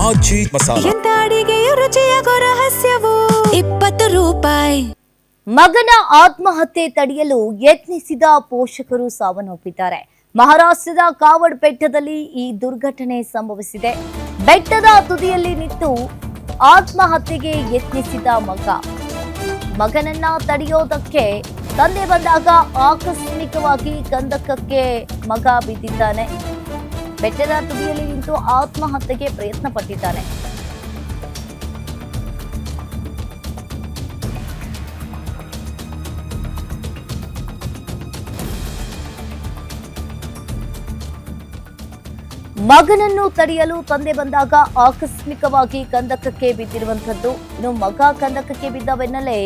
ಆಚಿ ಮಸಾಲ. ಎಂತ ಅಡಿಗೆಯ ರುಚಿಯಾಗೋ ರಹಸ್ಯವು 20 ರೂಪಾಯಿ. ಮಗನ ಆತ್ಮಹತ್ಯೆ ತಡೆಯಲು ಯತ್ನಿಸಿದ ಪೋಷಕರು ಸಾವನ್ನಪ್ಪಿದ್ದಾರೆ. ಮಹಾರಾಷ್ಟ್ರದ ಕಾವಡ್ ಬೆಟ್ಟದಲ್ಲಿ ಈ ದುರ್ಘಟನೆ ಸಂಭವಿಸಿದೆ. ಬೆಟ್ಟದ ತುದಿಯಲ್ಲಿ ನಿಂತು ಆತ್ಮಹತ್ಯೆಗೆ ಯತ್ನಿಸಿದ ಮಗನನ್ನ ತಡೆಯೋದಕ್ಕೆ ತಂದೆ ಬಂದಾಗ ಆಕಸ್ಮಿಕವಾಗಿ ಕಂದಕಕ್ಕೆ ಮಗ ಬಿದ್ದಿದ್ದಾನೆ. ಬೆಟ್ಟದ ತುದಿಯಲ್ಲಿ ನಿಂತು ಆತ್ಮಹತ್ಯೆಗೆ ಪ್ರಯತ್ನ ಪಟ್ಟಿದ್ದಾನೆ. ಮಗನನ್ನು ತಡೆಯಲು ತಂದೆ ಬಂದಾಗ ಆಕಸ್ಮಿಕವಾಗಿ ಕಂದಕಕ್ಕೆ ಬಿದ್ದಿರುವಂತದ್ದು. ಇನ್ನು ಮಗ ಕಂದಕಕ್ಕೆ ಬಿದ್ದ ಬೆನ್ನಲ್ಲೇ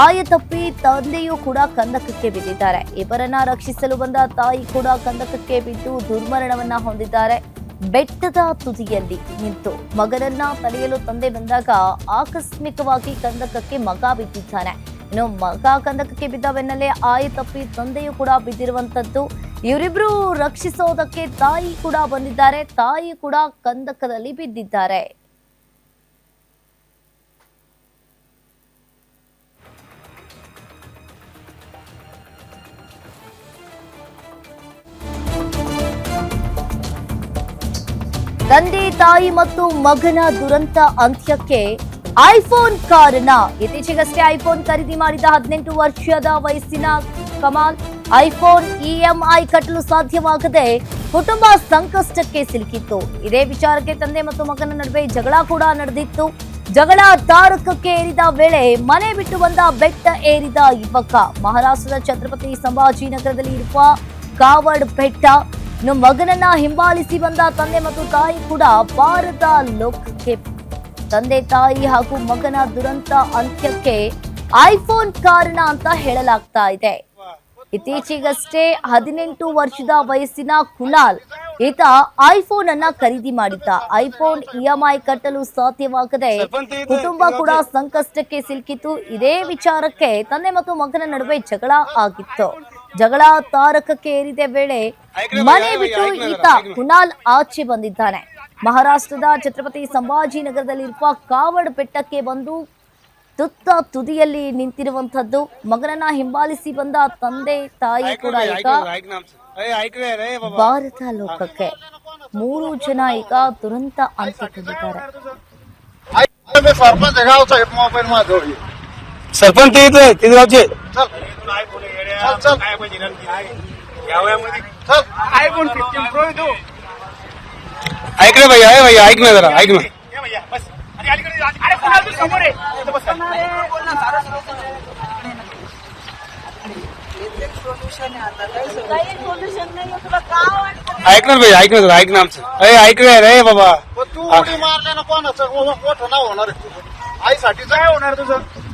ಆಯತಪ್ಪಿ ತಂದೆಯೂ ಕೂಡ ಕಂದಕಕ್ಕೆ ಬಿದ್ದಿದ್ದಾರೆ. ಇಬ್ಬರನ್ನ ರಕ್ಷಿಸಲು ಬಂದ ತಾಯಿ ಕೂಡ ಕಂದಕಕ್ಕೆ ಬಿದ್ದು ದುರ್ಮರಣವನ್ನ ಹೊಂದಿದ್ದಾರೆ. ಬೆಟ್ಟದ ತುದಿಯಲ್ಲಿ ನಿಂತು ಮಗನನ್ನ ತಡೆಯಲು ತಂದೆ ಬಂದಾಗ ಆಕಸ್ಮಿಕವಾಗಿ ಕಂದಕಕ್ಕೆ ಮಗ ಬಿದ್ದಿದ್ದಾನೆ. ಇನ್ನು ಮಗ ಕಂದಕಕ್ಕೆ ಬಿದ್ದ ಬೆನ್ನಲ್ಲೇ ಆಯತಪ್ಪಿ ತಂದೆಯೂ ಕೂಡ ಬಿದ್ದಿರುವಂತದ್ದು. ಇವರಿಬ್ರು ರಕ್ಷಿಸೋದಕ್ಕೆ ತಾಯಿ ಕೂಡ ಬಂದಿದ್ದಾರೆ. ತಾಯಿ ಕೂಡ ಕಂದಕದಲ್ಲಿ ಬಿದ್ದಿದ್ದಾರೆ. ತಂದೆ ತಾಯಿ ಮತ್ತು ಮಗನ ದುರಂತ ಅಂತ್ಯಕ್ಕೆ ಐಫೋನ್ ಕಾರಣ. ಇತ್ತೀಚೆಗಷ್ಟೇ ಐಫೋನ್ ಖರೀದಿ ಮಾಡಿದ 18 ವರ್ಷದ ವಯಸ್ಸಿನ ಕಮಾಲ್ ಐಫೋನ್ ಇಎಂಐ ಕಟ್ಟಲು ಸಾಧ್ಯವಾಗದೆ ಕುಟುಂಬ ಸಂಕಷ್ಟಕ್ಕೆ ಸಿಲುಕಿತ್ತು. ಇದೇ ವಿಚಾರಕ್ಕೆ ತಂದೆ ಮತ್ತು ಮಗನ ನಡುವೆ ಜಗಳ ಕೂಡ ನಡೆದಿತ್ತು. ಜಗಳ ತಾರಕಕ್ಕೆ ಏರಿದ ವೇಳೆ ಮನೆ ಬಿಟ್ಟು ಬಂದ ಬೆಟ್ಟ ಏರಿದ ಯುವಕ. ಮಹಾರಾಷ್ಟ್ರದ ಛತ್ರಪತಿ ಸಂಭಾಜಿನಗರದಲ್ಲಿ ಇರುವ ಕಾವಡ್ ಬೆಟ್ಟ. ಇನ್ನು ಮಗನನ್ನ ಹಿಂಬಾಲಿಸಿ ಬಂದ ತಂದೆ ಮತ್ತು ತಾಯಿ ಕೂಡ ಭಾರತ ಲೋಕಕ್ಕೆ. ತಂದೆ ತಾಯಿ ಹಾಗೂ ಮಗನ ದುರಂತ ಅಂತ್ಯಕ್ಕೆ ಐಫೋನ್ ಕಾರಣ ಅಂತ ಹೇಳಲಾಗ್ತಾ ಇದೆ. ಇತ್ತೀಚೆಗಷ್ಟೇ 18 ವರ್ಷದ ವಯಸ್ಸಿನ ಕುನಾಲ್ ಈತ ಐಫೋನ್ ಅನ್ನ ಖರೀದಿ ಮಾಡಿದ್ದ. ಐಫೋನ್ ಇಎಂಐ ಕಟ್ಟಲು ಸಾಧ್ಯವಾಗದೆ ಕುಟುಂಬ ಕೂಡ ಸಂಕಷ್ಟಕ್ಕೆ ಸಿಲುಕಿತ್ತು. ಇದೇ ವಿಚಾರಕ್ಕೆ ತಂದೆ ಮತ್ತು ಮಗನ ನಡುವೆ ಜಗಳ ಆಗಿತ್ತು. ಜಗಳ ತಾರಕಕ್ಕೆ ಏರಿದ ವೇಳೆ ಮನೆ ಬಿಟ್ಟು ಈತ ಕುನಾಲ್ ಆಚೆ ಬಂದಿದ್ದಾನೆ. ಮಹಾರಾಷ್ಟ್ರದ ಛತ್ರಪತಿ ಸಂಭಾಜಿನಗರದಲ್ಲಿರುವ ಕಾವಡ್ ಬೆಟ್ಟಕ್ಕೆ ಬಂದು ತುತ್ತ ತುದಿಯಲ್ಲಿ ನಿಂತಿರುವಂತದ್ದು. ಮಗನನ್ನ ಹಿಂಬಾಲಿಸಿ ಬಂದ ತಂದೆ ತಾಯಿ ಕೂಡ ಈಗ ಭಾರತ ಲೋಕಕ್ಕೆ. 3 ಜನ ಈಗ ದುರಂತ ಅಂತ್ಯ ಕಂಡಿದ್ದಾರೆ. ऐक रे भैया, ऐक ना जरा, ऐक ना. ऐक ना भैया, ऐक ना जरा, ऐक ना आमचं. ऐक रे बाबा. तू उडी मारल्यानं कोणाचं मोठं नाव होणार. आईसाठी काय होणार तुझं.